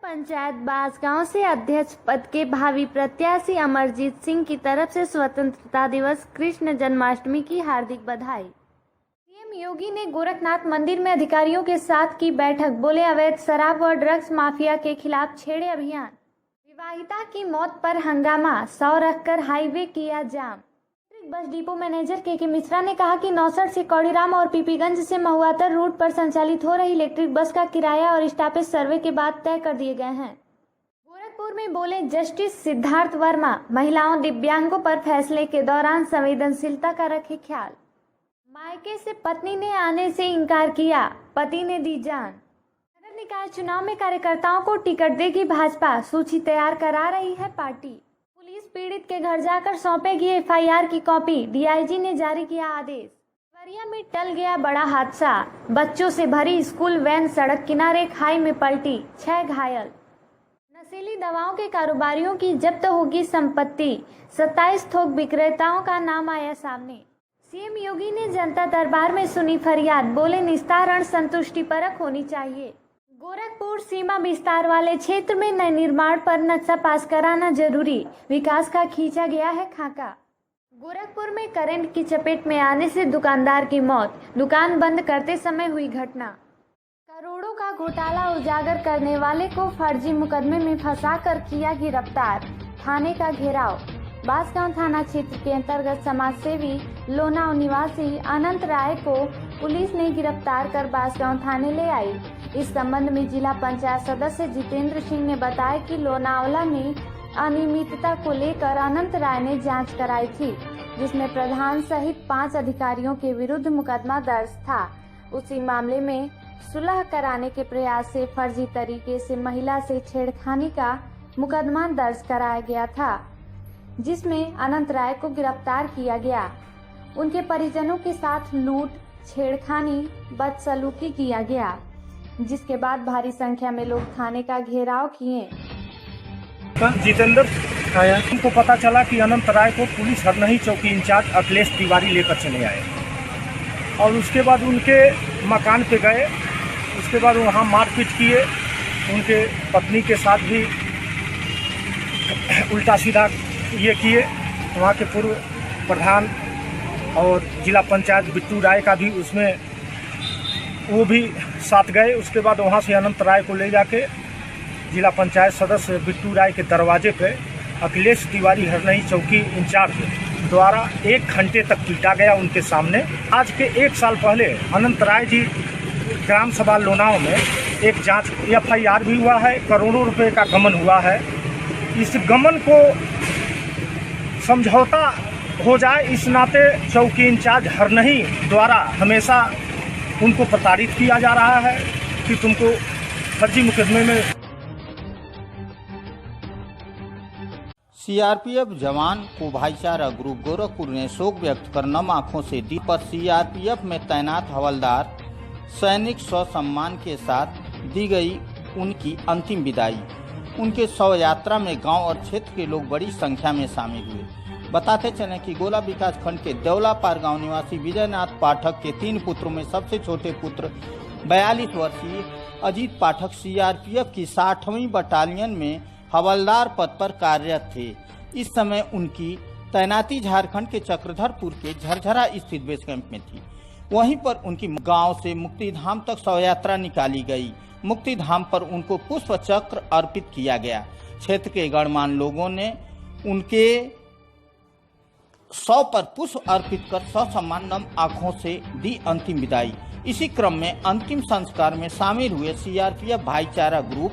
पंचायत बांसगांव से अध्यक्ष पद के भावी प्रत्याशी अमरजीत सिंह की तरफ से स्वतंत्रता दिवस कृष्ण जन्माष्टमी की हार्दिक बधाई। सीएम योगी ने गोरखनाथ मंदिर में अधिकारियों के साथ की बैठक, बोले अवैध शराब व ड्रग्स माफिया के खिलाफ छेड़े अभियान। विवाहिता की मौत पर हंगामा, 100 रखकर हाईवे किया जाम। बस डिपो मैनेजर के मिश्रा ने कहा कि 69 से कौड़ीराम और पीपीगंज से महुआतर रूट पर संचालित हो रही इलेक्ट्रिक बस का किराया और स्टॉपेज सर्वे के बाद तय कर दिए गए हैं। गोरखपुर में बोले जस्टिस सिद्धार्थ वर्मा, महिलाओं दिव्यांगों पर फैसले के दौरान संवेदनशीलता का रखे ख्याल। मायके से पत्नी ने आने से इनकार किया, पति ने दी जान। नगर निकाय चुनाव में कार्यकर्ताओं को टिकट देगी भाजपा, सूची तैयार करा रही है पार्टी। पुलिस पीड़ित के घर जाकर सौंपेगी एफआईआर की कॉपी, डीआईजी ने जारी किया आदेश। देवरिया में टल गया बड़ा हादसा, बच्चों से भरी स्कूल वैन सड़क किनारे खाई में पलटी, 6 घायल। नशीली दवाओं के कारोबारियों की जब्त होगी संपत्ति, 27 थोक विक्रेताओं का नाम आया सामने। सीएम योगी ने जनता दरबार में सुनी फरियाद, बोले निस्तारण संतुष्टिपरक होनी चाहिए। गोरखपुर सीमा विस्तार वाले क्षेत्र में नए निर्माण पर नक्शा पास कराना जरूरी, विकास का खींचा गया है खाका। गोरखपुर में करंट की चपेट में आने से दुकानदार की मौत, दुकान बंद करते समय हुई घटना। करोड़ों का घोटाला उजागर करने वाले को फर्जी मुकदमे में फंसाकर किया गिरफ्तार, थाने का घेराव। बांसगांव थाना क्षेत्र के अंतर्गत समाजसेवी लोनाव निवासी अनंत राय को पुलिस ने गिरफ्तार कर बांसगांव थाने ले आई। इस संबंध में जिला पंचायत सदस्य जितेंद्र सिंह ने बताया कि लोनावला में अनियमितता को लेकर अनंत राय ने जांच कराई थी, जिसमें प्रधान सहित 5 अधिकारियों के विरुद्ध मुकदमा दर्ज था। उसी मामले में सुलह कराने के प्रयास से फर्जी तरीके से महिला से छेड़खानी का मुकदमा दर्ज कराया गया था, जिसमें अनंत राय को गिरफ्तार किया गया। उनके परिजनों के साथ लूट, छेड़खानी, बदसलूकी किया गया, जिसके बाद भारी संख्या में लोग थाने का घेराव किए। जितेंद्र आया, उनको पता चला कि अनंत राय को पुलिस हरनही चौकी इंचार्ज अखिलेश तिवारी लेकर चले आए और उसके बाद उनके मकान पे गए। उसके बाद वहाँ मारपीट किए, उनके पत्नी के साथ भी उल्टा सीधा ये किए। वहाँ के पूर्व प्रधान और जिला पंचायत बिट्टू राय का भी उसमें वो भी साथ गए। उसके बाद वहाँ से अनंत राय को ले जाके जिला पंचायत सदस्य बिट्टू राय के दरवाजे पे अखिलेश तिवारी हरनही चौकी इंचार्ज द्वारा 1 घंटे तक पीटा गया उनके सामने। आज के 1 साल पहले अनंत राय जी ग्राम सभा लोनाव में एक जांच एफआईआर भी हुआ है, करोड़ों रुपए का गमन हुआ है। इस गमन को समझौता हो जाए, इस नाते चौकी इंचार्ज हरनही द्वारा हमेशा उनको प्रताड़ित किया जा रहा है कि तुमको फर्जी मुकदमे में। सीआरपीएफ जवान को भाईचारा ग्रुप गोरखपुर ने शोक व्यक्त कर नम आंखों से दी पर सीआरपीएफ में तैनात हवलदार सैनिक ससम्मान के साथ दी गई उनकी अंतिम विदाई। उनके शव यात्रा में गांव और क्षेत्र के लोग बड़ी संख्या में शामिल हुए। बताते चलें कि गोला विकास खंड के देवलापार गांव निवासी विजयनाथ पाठक के 3 पुत्रों में सबसे छोटे पुत्र 42 वर्षीय अजीत पाठक सीआरपीएफ की 60वीं बटालियन में हवलदार पद पर कार्यरत थे। इस समय उनकी तैनाती झारखंड के चक्रधरपुर के झरझरा स्थित बेस कैंप में थी। वहीं पर उनकी गांव से मुक्तिधाम तक शव यात्रा निकाली गई। मुक्तिधाम पर उनको पुष्प चक्र अर्पित किया गया। क्षेत्र के गणमान्य लोगों ने उनके शव पर पुष्प अर्पित कर ससम्मान नम आंखों से दी अंतिम विदाई। इसी क्रम में अंतिम संस्कार में शामिल हुए सीआरपीएफ भाईचारा ग्रुप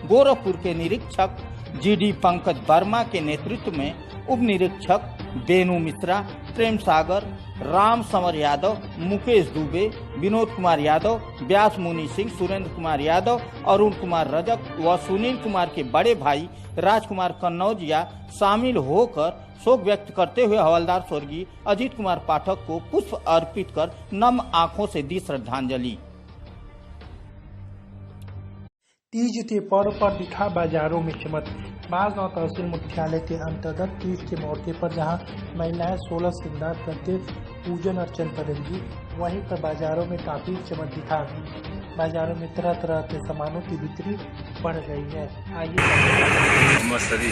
गोरखपुर के निरीक्षक जीडी पंकज वर्मा के नेतृत्व में उप निरीक्षक बेनू मिश्रा, प्रेम सागर, राम समर यादव, मुकेश दुबे, विनोद कुमार यादव, व्यास मुनि सिंह, सुरेंद्र कुमार यादव, अरुण कुमार रजक व सुनील कुमार के बड़े भाई राजकुमार कन्नौजिया शामिल होकर शोक व्यक्त करते हुए हवलदार स्वर्गीय अजीत कुमार पाठक को पुष्प अर्पित कर नम आंखों से दी श्रद्धांजलि। तीज के पर्व पर दिखा बाजारों में चमक। बांसगांव तहसील मुख्यालय के अंतर्गत तीज के मौके पर जहां महिलाएं 16 श्रृंगार करके पूजन अर्चन करेंगी, वहीं पर बाजारों में काफी चमक दिखा। बाजारों में तरह तरह के सामानों की बिक्री बढ़ गई है। आइए मछली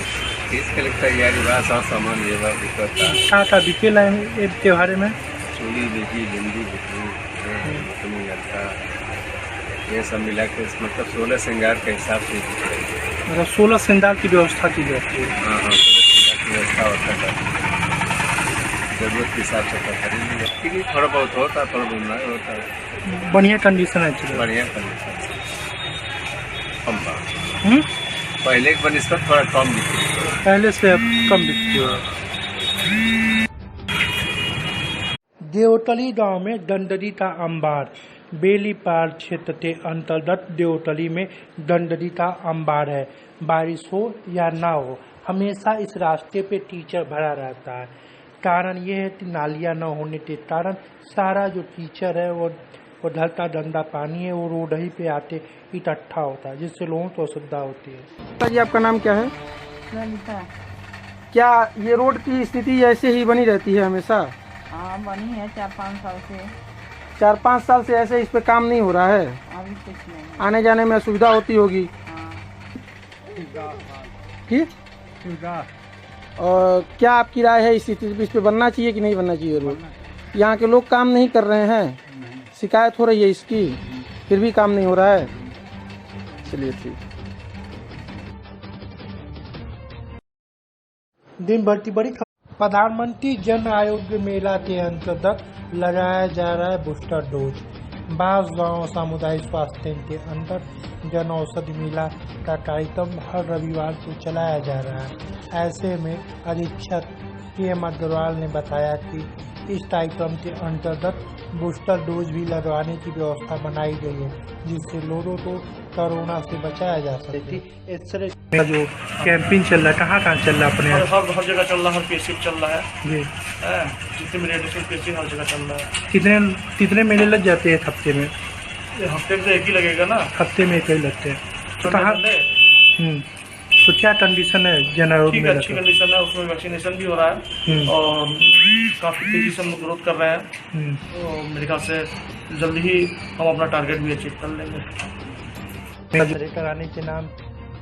किस के लिए तैयारी बा सब सामान ये बा बिकता का बिकेला है त्योहार में चूड़ी बिकी भिंडी बिकी मछली लगता ये सब मिला के मतलब 16 श्रृंगार के हिसाब से मतलब 16 श्रृंगार की व्यवस्था की जाती है। हाँ 16 श्रृंगार की व्यवस्था होता है, जरूरत के हिसाब से खरीद लेकिन थोड़ा बहुत होता थोड़ा बहुत होता है। बढ़िया कंडीशन है चलो। बढ़िया कंडीशन कम बा पहले के बनिस्पत थोड़ा कम बिकी पहले से अब कम बिकती है। देवटली गांव में दंडरी का अंबार बेलीपाल क्षेत्र के अंतर्गत देवटली में दंडरी का अंबार है। बारिश हो या ना हो हमेशा इस रास्ते पे कीचड़ भरा रहता है। कारण ये है कि नालियाँ न होने के कारण सारा जो कीचड़ है वो ढलता गंदा पानी है वो रोड ही पे आते इकट्ठा होता है, जिससे लोगों को असुविधा होती है। जी आपका नाम क्या है? ललिता। क्या ये रोड की स्थिति ऐसे ही बनी रहती है हमेशा? हाँ बनी है 4-5 साल से। 4-5 साल से ऐसे इस पे काम नहीं हो रहा है? अभी कुछ नहीं। आने जाने में असुविधा होती होगी। हाँ। ठीक। और क्या आपकी राय है इस स्थिति पे, इस पे बनना चाहिए कि नहीं बनना चाहिए रोड? यहाँ के लोग काम नहीं कर रहे हैं, शिकायत हो रही है इसकी, फिर भी काम नहीं हो रहा है। चलिए ठीक। दिन भर की बड़ी प्रधानमंत्री जन आरोग्य मेला के अंतर्गत लगाया जा रहा है बूस्टर डोज। बांसगांव सामुदायिक स्वास्थ्य केंद्र के अंदर जन औषधि मेला का कार्यक्रम हर रविवार को चलाया जा रहा है। ऐसे में अधीक्षक के.एम. अग्रवाल ने बताया कि इस कार्यक्रम के अंतर्गत बूस्टर डोज भी लगवाने की व्यवस्था बनाई गई है, जिससे लोगों को कोरोना से बचाया जा सके। इस तरह का जो कैंपिंग चल रहा है कहाँ चल रहा है अपने? हर जगह चल रहा है, हर पीएससी चल रहा है जी। जितने भी रेडिएशन पीएससी हर जगह चल रहा है। कितने मेले लग जाते हैं हफ्ते में? हफ्ते में तो एक ही लगेगा ना। हफ्ते में एक ही लगते हैं। तो कहाँ तो क्या कंडीशन है जन आरोग्य मेला? अच्छी कंडीशन है, उसमें वैक्सीनेशन भी हो रहा है और काफी तेजी से हम ग्रोथ कर रहे हैं। तो मेरे ख्याल से जल्दी ही हम अपना टारगेट भी अचीव कर लेंगे। कराने के नाम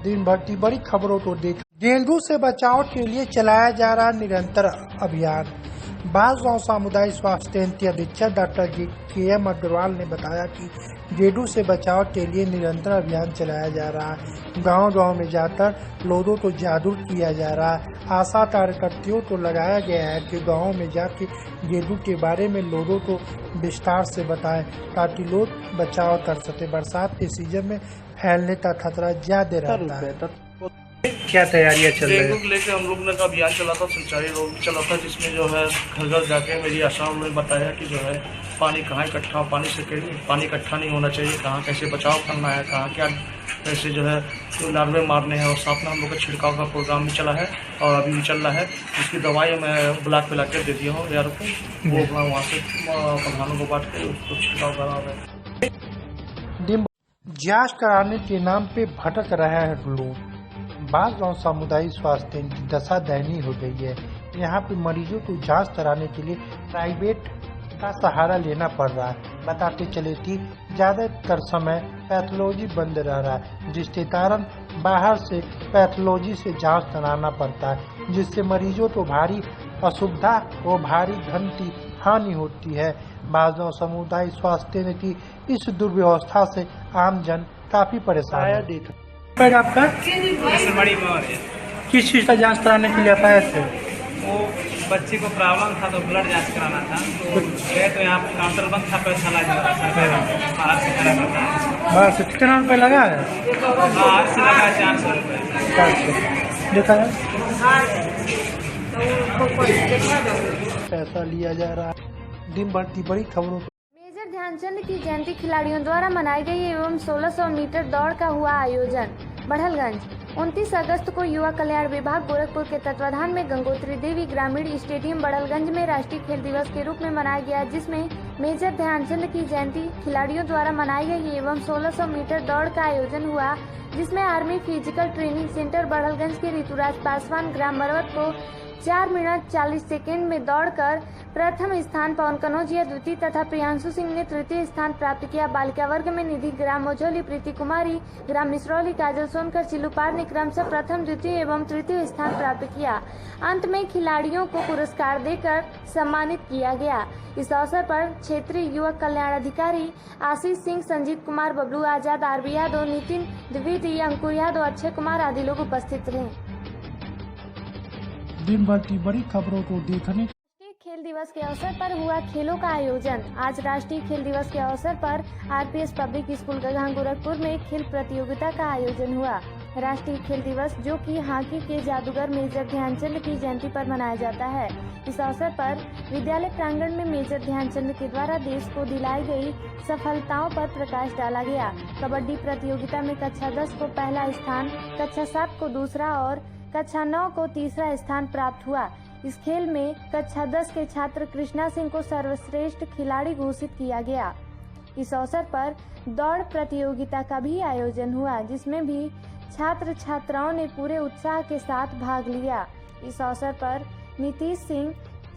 दिन भर की बड़ी खबरों को देख डेंगू से बचाव के लिए चलाया जा रहा निरंतर अभियान। बांसगांव सामुदायिक स्वास्थ्य केंद्र के अधीक्षक डॉक्टर के.एम. अग्रवाल ने बताया कि डेंगू से बचाव के लिए निरंतर अभियान चलाया जा रहा है। गांव-गांव में जाकर लोगों को जागरूक किया जा रहा है। आशा कार्यकर्ताओं को लगाया गया है कि गाँव में जाकर डेंगू के बारे में लोगों को विस्तार से बताएं ताकि लोग बचाव कर सके। बरसात के सीजन में फैलने का खतरा ज्यादा रहता है। क्या तैयारियां चल रही है? डेंगू को लेकर हम लोग ने का अभियान चला था, सिंचाई रोग चला था, जिसमें जो है घर घर जाके मेरी आशाओं ने बताया कि जो है पानी कहाँ इकट्ठा, पानी इकट्ठा नहीं होना चाहिए, कहाँ कैसे बचाव करना है, कहाँ क्या कैसे जो है तो लार्वे मारने हैं। और साथ में हम लोग का छिड़काव का प्रोग्राम भी चला है और अभी भी चल रहा है। इसकी दवाई मैं ब्लॉक पे ला कर दे दिया हूँ यारों को, वो अपना वहाँ से प्रधानों को बांट के उसको छिड़काव करा रहे हैं। जांच कराने के नाम पे भटक रहा है लोग। बांसगांव सामुदायिक स्वास्थ्य केंद्र की दशा दयनीय हो गई है। यहाँ पे मरीजों को जांच कराने के लिए प्राइवेट का सहारा लेना पड़ रहा है। बताते चले कि ज्यादातर समय पैथोलॉजी बंद रह रहा है, जिसके कारण बाहर से पैथोलॉजी से जांच कराना पड़ता है, जिससे मरीजों को भारी असुविधा और भारी धन की हानि होती है। बांसगांव सामुदायिक स्वास्थ्य केंद्र की इस दुर्व्यवस्था से आम जन काफी परेशान है। आपका किस चीज का जांच कराने के लिए आप आए थे? वो बच्चे को प्रॉब्लम था तो ब्लड जांच कराना था, तो गए तो यहाँ काउंटर बंद था, पैसा लगा बाहर से करा करता है। बाहर से कितना रुपये लगा है? बाहर से लगा 400 रुपये। देखा है पैसा लिया जा रहा है। दिन भर की बड़ी खबरों मेजर ध्यानचंद की जयंती खिलाड़ियों द्वारा मनाई गई एवं 1600 मीटर दौड़ का हुआ आयोजन। बढ़लगंज 29 अगस्त को युवा कल्याण विभाग गोरखपुर के तत्वाधान में गंगोत्री देवी ग्रामीण स्टेडियम बढ़लगंज में राष्ट्रीय खेल दिवस के रूप में मनाया गया, जिसमें मेजर ध्यानचंद की जयंती खिलाड़ियों द्वारा मनाई गई एवं 1600 मीटर दौड़ का आयोजन हुआ, जिसमें army physical training centre Barhalganj के ऋतुराज पासवान ग्राम मरवत को 4 मिनट 40 सेकंड में दौड़कर प्रथम स्थान पवन कनौजिया द्वितीय तथा प्रियांशु सिंह ने तृतीय स्थान प्राप्त किया। बालिका वर्ग में निधि ग्राम मोझोली, प्रीति कुमारी ग्राम मिसरौली, काजल सोनकर चिल्लूपार ने क्रमशः प्रथम, द्वितीय एवं तृतीय स्थान प्राप्त किया। अंत में खिलाड़ियों को पुरस्कार देकर सम्मानित किया गया। इस अवसर पर क्षेत्रीय युवक कल्याण अधिकारी आशीष सिंह, संजीत कुमार, बबलू आजाद, आरबी यादव, नितिन द्विवेदी, अंकुर यादव, अक्षय कुमार आदि लोग उपस्थित रहे। दिन भर की बड़ी खबरों को देखने राष्ट्रीय खेल दिवस के अवसर पर हुआ खेलों का आयोजन। आज राष्ट्रीय खेल दिवस के अवसर पर RPS public school Gagaha Gorakhpur में खेल प्रतियोगिता का आयोजन हुआ। राष्ट्रीय खेल दिवस जो कि हॉकी के जादूगर मेजर ध्यानचंद की जयंती पर मनाया जाता है। इस अवसर पर विद्यालय प्रांगण में मेजर ध्यानचंद के द्वारा देश को दिलाई गई सफलताओं पर प्रकाश डाला गया। कबड्डी प्रतियोगिता में कक्षा 10 को पहला स्थान, कक्षा 7 को दूसरा और कक्षा 9 को तीसरा स्थान प्राप्त हुआ। इस खेल में कक्षा 10 के छात्र कृष्णा सिंह को सर्वश्रेष्ठ खिलाड़ी घोषित किया गया। इस अवसर पर दौड़ प्रतियोगिता का भी आयोजन हुआ, जिसमें भी छात्र छात्राओं ने पूरे उत्साह के साथ भाग लिया। इस अवसर पर नीतीश सिंह,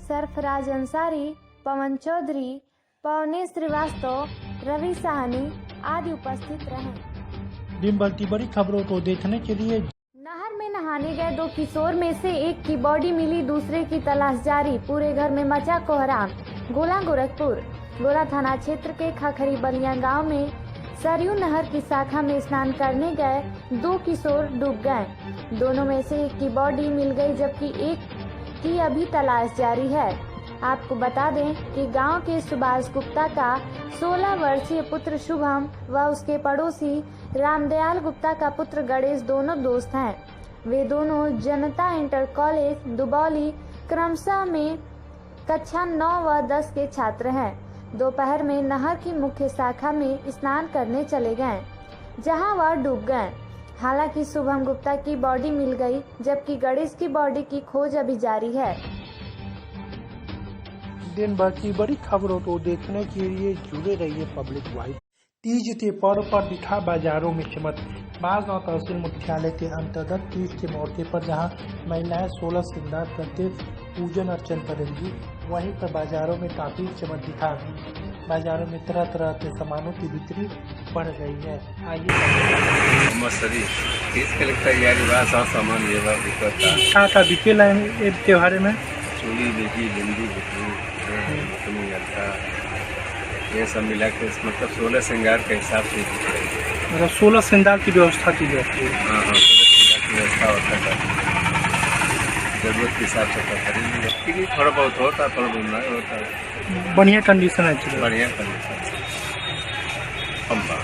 सरफराज अंसारी, पवन चौधरी, पवनेश श्रीवास्तव, रवि साहनी आदि उपस्थित रहे। दिन भर की बड़ी खबरों को देखने के लिए नहर में नहाने गए 2 किशोर में से एक की बॉडी मिली, दूसरे की तलाश जारी। पूरे घर में मचा कोहराम। गोला गोरखपुर गोला थाना क्षेत्र के खखरी बलिया गांव में सरयू नहर की शाखा में स्नान करने गए 2 किशोर डूब गए। दोनों में से एक की बॉडी मिल गई, जबकि एक की अभी तलाश जारी है। आपको बता दें कि गांव के सुभाष गुप्ता का 16 वर्षीय पुत्र शुभम व उसके पड़ोसी रामदयाल गुप्ता का पुत्र गणेश दोनों दोस्त हैं। वे दोनों जनता इंटर कॉलेज दुबौली क्रमशः में कक्षा 9 व 10 के छात्र हैं। दोपहर में नहर की मुख्य शाखा में स्नान करने चले गए, जहां वह डूब गए। हालांकि शुभम गुप्ता की बॉडी मिल गई, जबकि गणेश की बॉडी की खोज अभी जारी है। दिन भर की बड़ी खबरों को देखने के लिए जुड़े रहिए पब्लिक वाइब। तीज के पर्व पर दिखा बाजारों में चमक। बाजगांव तहसील मुख्यालय के अंतर्गत तीज के मौके पर जहां महिलाएं 16 श्रृंगार करके पूजन अर्चन करेंगी, वहीं पर बाजारों में काफी चमक दिखा। बाजारों में तरह तरह के सामानों की बिक्री बढ़ गई है। आइए मसरी तीज के लिए तैयारी बा, सब सामान ये बा बिकता। का बिकेला है त्योहार में? चूड़ी बिकी, बिंदी बिकी, ये सब मिला के मतलब 16 श्रृंगार के हिसाब से मतलब 16 श्रृंगार की व्यवस्था की जाती है। हाँ हाँ, 16 श्रृंगार की व्यवस्था होता है। जरूरत के हिसाब से खरीद लीजिए, क्योंकि थोड़ा बहुत होता है, थोड़ा बहुत नहीं होता है। बढ़िया कंडीशन है, चलो बढ़िया कंडीशन कम पाओ।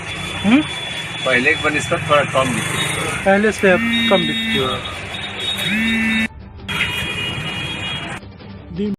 पहले के बनिस्पत थोड़ा कम बिकती है, पहले से अब कम बिकती है।